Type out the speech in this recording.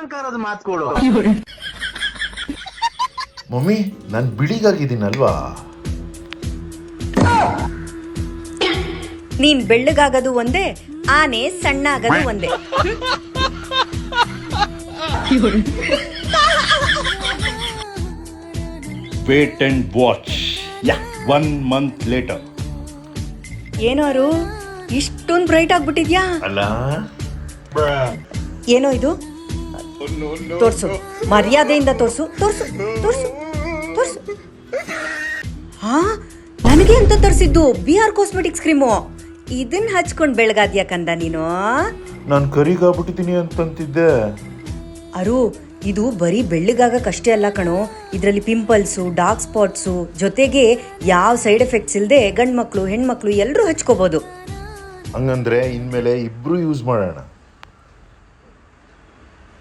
ಅಹಂಕಾರದ ಮಾತುಗಳು. ಮಮ್ಮಿ ನಾನು ಬಿಳಿಗಾಗಿದ್ದೀನಲ್ವಾ? ನೀನ್ ಬೆಳ್ಳಗಾಗದು ಒಂದೇ, ಆನೆ ಸಣ್ಣ ಆಗದು ಒಂದೇ. Wait and watch. Yeah, 1 month later. ಏನೋರು ಇಷ್ಟೊಂದು ಬ್ರೈಟ್ ಆಗ್ಬಿಟ್ಟಿದ್ಯಾ? ಅಲ್ಲ ಏನೋ ಇದು? ತೋರ್ಸು, ಮರ್ಯಾದೆಯಿಂದ ತೋರ್ಸು ತೋರ್ಸು ತೋರ್ಸು ತೋರ್ಸು. ಹಾ, ನನಗೆ ಅಂತ ತರಿಸಿದ್ದು BR ಕಾಸ್ಮೆಟಿಕ್ಸ್ ಕ್ರೀಮು. ಇದನ್ನ ಹಚ್ಕೊಂಡ್ ಬೆಳಗಾದ್ಯಾ ಕಂದ ನೀನು? ನಾನು ಕರಿಗಾಗ್ಬಿಟ್ಟಿದ್ದೀನಿ ಅಂತಂತಿದ್ದೆ. ಅರು, ಇದು ಬರೀ ಬೆಳ್ಳಗಾಗಕ್ಕಷ್ಟೇ ಅಲ್ಲ ಕಣೋ, ಇದರಲ್ಲಿ ಪಿಂಪಲ್ಸು, ಡಾರ್ಕ್ ಸ್ಪಾಟ್ಸು ಜೊತೆಗೆ ಯಾವ ಸೈಡ್ ಎಫೆಕ್ಟ್ಸ್ ಇಲ್ಲದೆ ಗಂಡು ಮಕ್ಕಳು ಹೆಣ್ಮಕ್ಳು ಎಲ್ಲರೂ ಹಚ್ಕೋಬಹುದು. ಹಂಗಂದ್ರೆ ಇನ್ಮೇಲೆ ಇಬ್ರು ಯೂಸ್ ಮಾಡೋಣ.